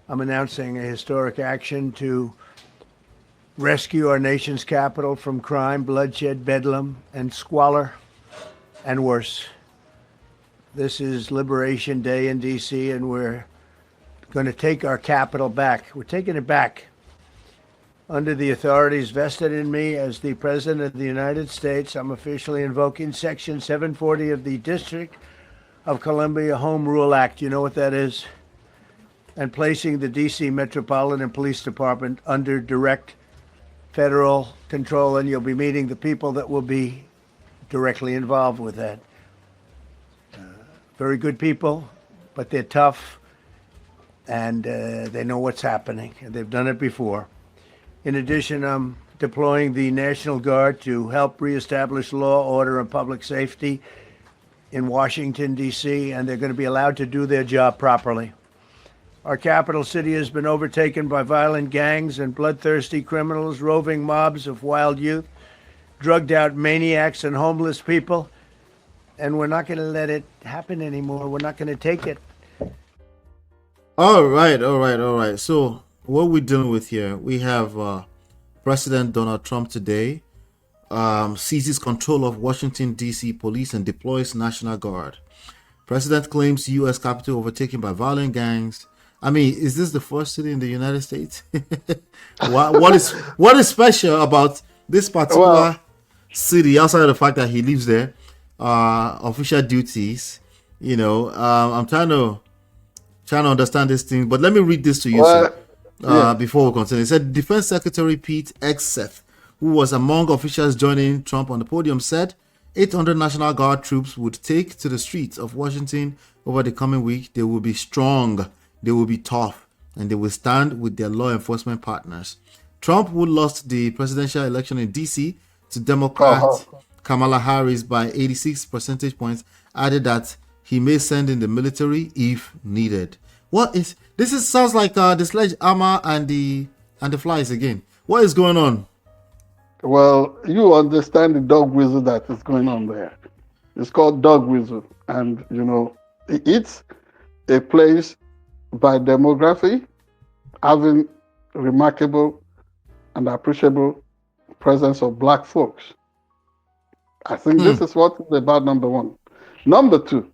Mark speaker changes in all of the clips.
Speaker 1: I'm announcing a historic action to rescue our nation's capital from crime, bloodshed, bedlam, and squalor, and worse. This is Liberation Day in D.C., and we're going to take our capital back. We're taking it back under the authorities vested in me as the President of the United States. I'm officially invoking Section 740 of the District of Columbia Home Rule Act. You know what that is? And placing the D.C. Metropolitan Police Department under direct federal control, and you'll be meeting the people that will be directly involved with that. Very good people, but they're tough, and they know what's happening, and they've done it before. In addition, I'm deploying the National Guard to help reestablish law, order, and public safety in Washington, D.C., and they're going to be allowed to do their job properly. Our capital city has been overtaken by violent gangs and bloodthirsty criminals, roving mobs of wild youth, drugged-out maniacs, and homeless people. And we're not going to let it happen anymore. We're not going to take it.
Speaker 2: All right. So what we're dealing with here, we have President Donald Trump today seizes control of Washington, D.C. police and deploys National Guard. President claims U.S. Capitol overtaken by violent gangs. I mean, is this the first city in the United States? what is special about this particular city outside of the fact that he lives there? Official duties, I'm trying to understand this thing, but let me read this to you, sir, before we continue. It said Defense Secretary Pete Hegseth, who was among officials joining Trump on the podium, said 800 National Guard troops would take to the streets of Washington over the coming week. They will be strong, they will be tough, and they will stand with their law enforcement partners. Trump, who lost the presidential election in D.C. to Democrat Kamala Harris by 86 percentage points, added that he may send in the military if needed. Sounds like the sledgehammer and the flies again. What is going on?
Speaker 3: Well, you understand the dog whistle that is going on there. It's called dog whistle, and it's a place by demography having remarkable and appreciable presence of black folks. I think this is what it's about, number one. Number two,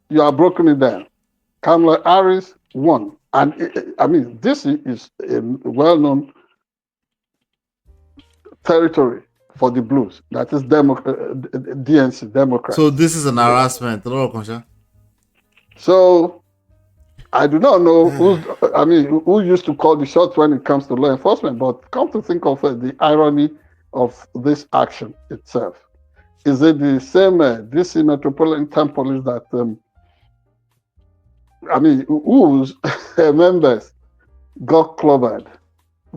Speaker 3: you are broken it down. Kamala Harris won. And this is a well-known territory for the blues. That is DNC, Democrats.
Speaker 2: So this is an harassment.
Speaker 3: So I do not know who used to call the shots when it comes to law enforcement, but come to think of the irony of this action itself. Is it the same DC Metropolitan Police that, whose members got clobbered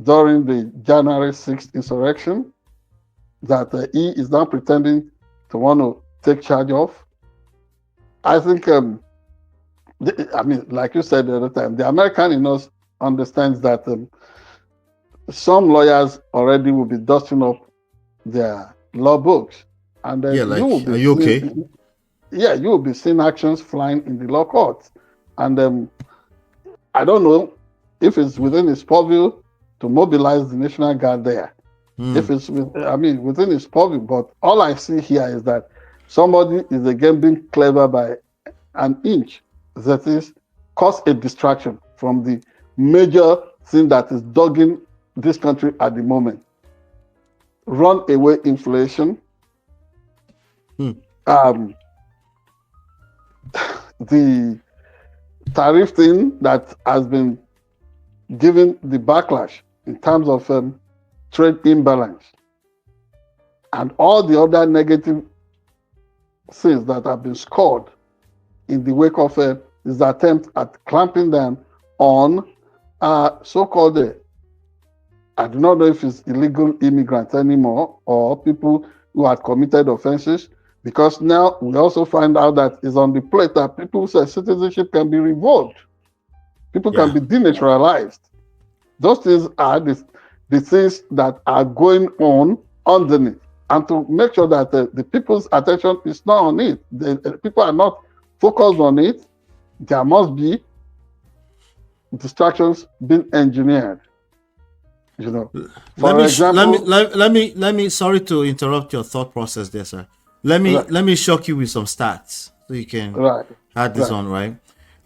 Speaker 3: during the January 6th insurrection that he is now pretending to want to take charge of? I think, like you said the other time, the American in us understands that some lawyers already will be dusting up their law books. And then
Speaker 2: are you okay?
Speaker 3: You will be seeing actions flying in the law courts. And I don't know if it's within his purview to mobilize the National Guard there. If it's within his purview, but all I see here is that somebody is again being clever by an inch. That is, cause a distraction from the major thing that is dogging this country at the moment. Runaway inflation. The tariff thing that has been given the backlash in terms of trade imbalance, and all the other negative things that have been scored in the wake of his attempt at clamping down on so-called, I do not know if it's illegal immigrants anymore or people who had committed offenses, because now we also find out that it's on the plate that people's citizenship can be revoked. People can be denaturalized. Those things are the things that are going on underneath. And to make sure that the people's attention is not on it, the people are not focused on it, there must be distractions being engineered. You know,
Speaker 2: Let
Speaker 3: for
Speaker 2: me
Speaker 3: example,
Speaker 2: let me sorry to interrupt your thought process there, sir. Let me
Speaker 3: right,
Speaker 2: let me shock you with some stats so you can
Speaker 3: right,
Speaker 2: add this
Speaker 3: right.
Speaker 2: on, right?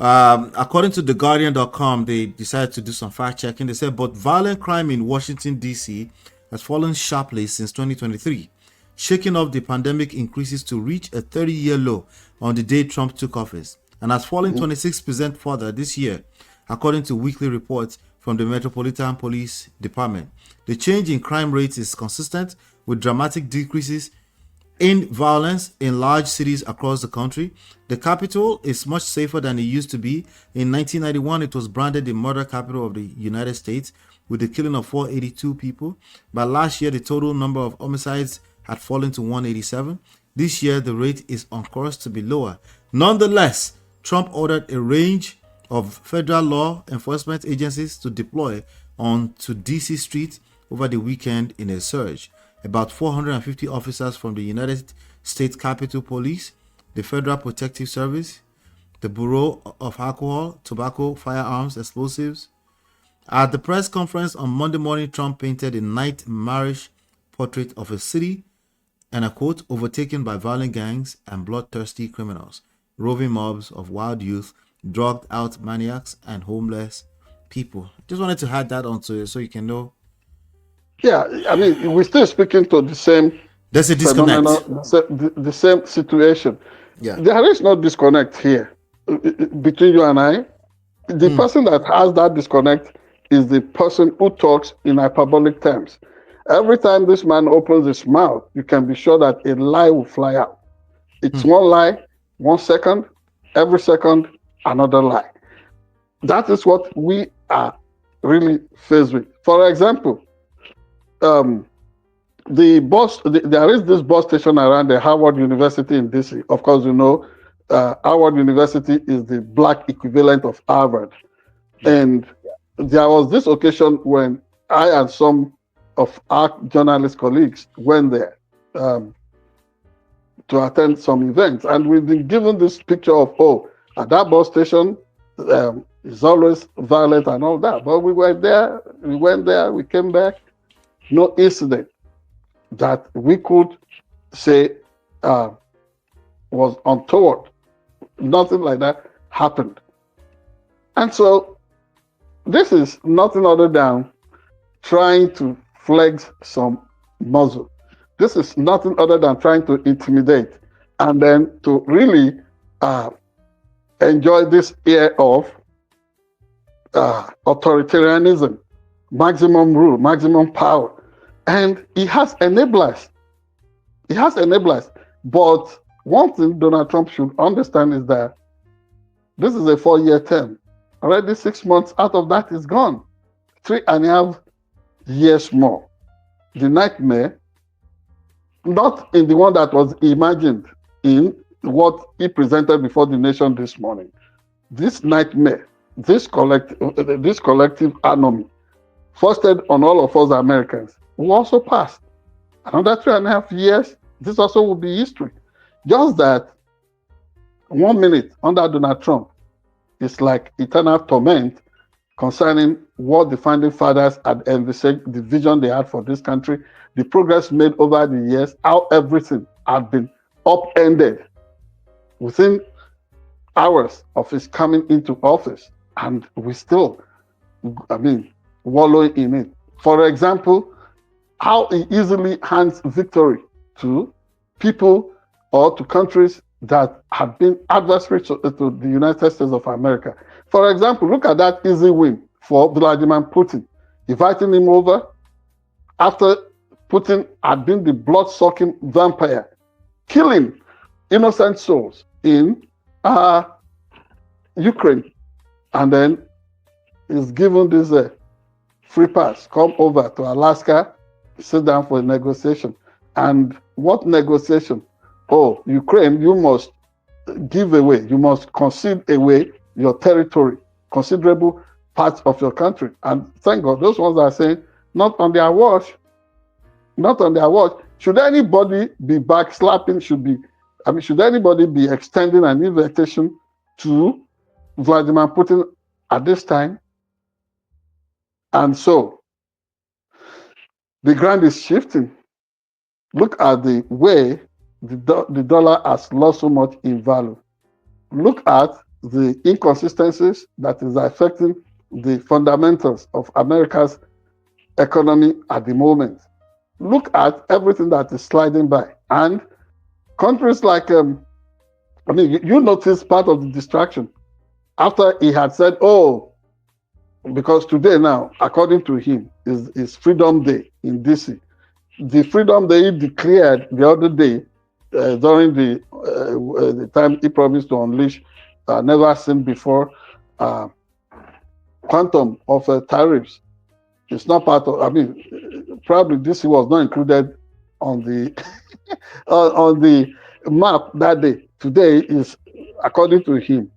Speaker 2: According to theguardian.com, they decided to do some fact checking. They said, but violent crime in Washington D.C. has fallen sharply since 2023, shaking off the pandemic increases to reach a 30-year low on the day Trump took office, and has fallen 26% further this year, according to weekly reports from the Metropolitan Police Department. The change in crime rates is consistent with dramatic decreases in violence in large cities across the country. The capital is much safer than it used to be. In 1991, it was branded the murder capital of the United States with the killing of 482 people. By last year, the total number of homicides had fallen to 187. This year, the rate is on course to be lower. Nonetheless, Trump ordered a range of federal law enforcement agencies to deploy onto DC streets over the weekend in a surge. About 450 officers from the United States Capitol Police, the Federal Protective Service, the Bureau of Alcohol, Tobacco, Firearms, Explosives. At the press conference on Monday morning, Trump painted a nightmarish portrait of a city, and I quote, overtaken by violent gangs and bloodthirsty criminals, roving mobs of wild youth, drugged out maniacs, and homeless people. Just wanted to add that onto it so you can know
Speaker 3: Yeah, I mean, we're still speaking to the same
Speaker 2: there's a disconnect.
Speaker 3: phenomenon, the same situation.
Speaker 2: Yeah.
Speaker 3: There is no disconnect here between you and I. The person that has that disconnect is the person who talks in hyperbolic terms. Every time this man opens his mouth, you can be sure that a lie will fly out. It's one lie, 1 second, every second, another lie. That is what we are really faced with. For example, there is this bus station around the Howard University in DC. Of course, you know, Howard University is the black equivalent of Harvard. And there was this occasion when I and some of our journalist colleagues went there to attend some events. And we've been given this picture of, at that bus station, it's always violent and all that. But we went there, we came back, no incident that we could say was untoward. Nothing like that happened. And so this is nothing other than trying to flex some muscle. This is nothing other than trying to intimidate and then to really enjoy this air of authoritarianism, maximum rule, maximum power. And he has enablers. He has enablers. But one thing Donald Trump should understand is that this is a 4-year term. Already 6 months out of that is gone. 3.5 years more. The nightmare, not in the one that was imagined in what he presented before the nation this morning. This nightmare, this collective anomy, foisted on all of us Americans, will also pass. Another 3.5 years, this also will be history. Just that 1 minute under Donald Trump is like eternal torment concerning what the founding fathers had envisaged, the vision they had for this country, the progress made over the years, how everything had been upended within hours of his coming into office. And we still, wallowing in it. For example, how he easily hands victory to people or to countries that have been adversaries to the United States of America. For example, look at that easy win for Vladimir Putin, inviting him over after Putin had been the blood-sucking vampire, killing innocent souls in Ukraine, and then is given this free pass, come over to Alaska, sit down for a negotiation. And what negotiation? Oh, Ukraine, you must give away, you must concede away your territory, considerable parts of your country. And thank God, those ones are saying, not on their watch, not on their watch. Should anybody be backslapping, should anybody be extending an invitation to Vladimir Putin at this time? And so the ground is shifting. Look at the way the dollar has lost so much in value. Look at the inconsistencies that is affecting the fundamentals of America's economy at the moment. Look at everything that is sliding by. And countries like, you notice part of the distraction after he had said, oh, because today now, according to him, is Freedom Day in DC. The Freedom Day he declared the other day during the time he promised to unleash never seen before quantum of tariffs. It's not part of. I mean, probably DC was not included on the on the map that day. Today is according to him,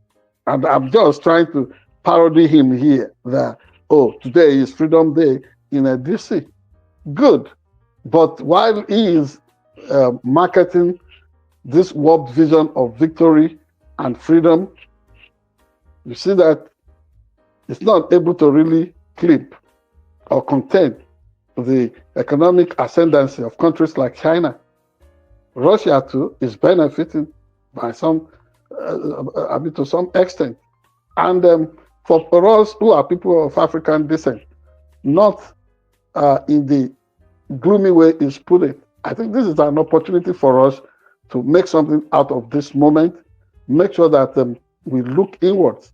Speaker 3: and I'm just trying to parody him here. That oh, today is Freedom Day in a DC. Good, but while he is marketing this warped vision of victory and freedom, you see that it's not able to really clip or contain the economic ascendancy of countries like China. Russia too is benefiting by some, to some extent. And for us who are people of African descent, not in the gloomy way it's put it, I think this is an opportunity for us to make something out of this moment, make sure that we look inwards.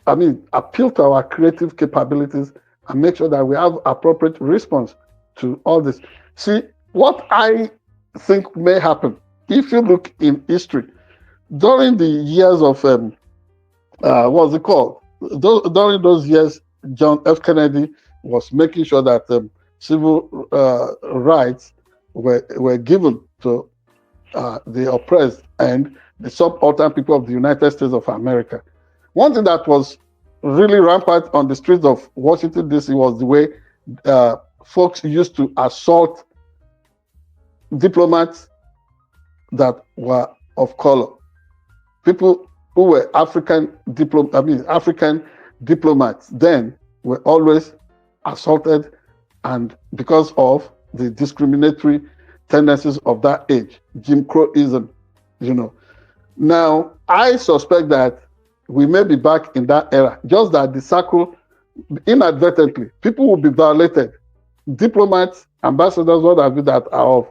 Speaker 3: I mean, appeal to our creative capabilities and make sure that we have appropriate response to all this. See, what I think may happen, if you look in history, during the years of, what's it called? During those years, John F. Kennedy was making sure that civil rights were given to the oppressed and the subaltern people of the United States of America. One thing that was really rampant on the streets of Washington, D.C. was the way folks used to assault diplomats that were of color. People who were African diplomats then were always assaulted, and because of the discriminatory tendencies of that age, Jim Crowism, Now, I suspect that we may be back in that era, just that the circle, inadvertently, people will be violated. Diplomats, ambassadors, what have you, that are of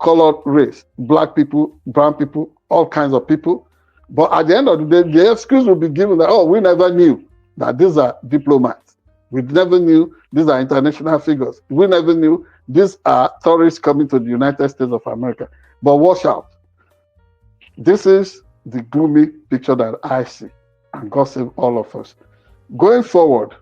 Speaker 3: colored race, black people, brown people, all kinds of people. But at the end of the day, the excuse will be given that, oh, we never knew that these are diplomats. We never knew these are international figures. We never knew these are tourists coming to the United States of America. But watch out. This is the gloomy picture that I see, and God save all of us. Going forward,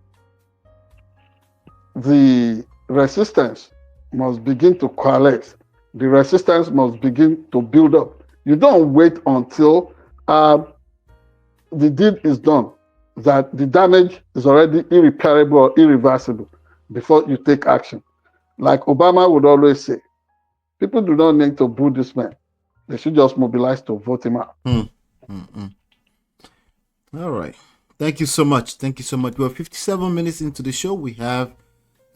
Speaker 3: the resistance must begin to coalesce. The resistance must begin to build up. You don't wait until the deed is done, that the damage is already irreparable or irreversible before you take action. Like Obama would always say, people do not need to boo this man. They should just mobilize to vote him out.
Speaker 2: All right. Thank you so much. Thank you so much. We're 57 minutes into the show. We have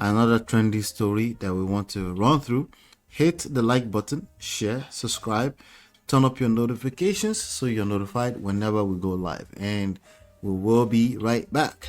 Speaker 2: another trendy story that we want to run through. Hit the like button, share, subscribe, turn up your notifications so you're notified whenever we go live. And we will be right back.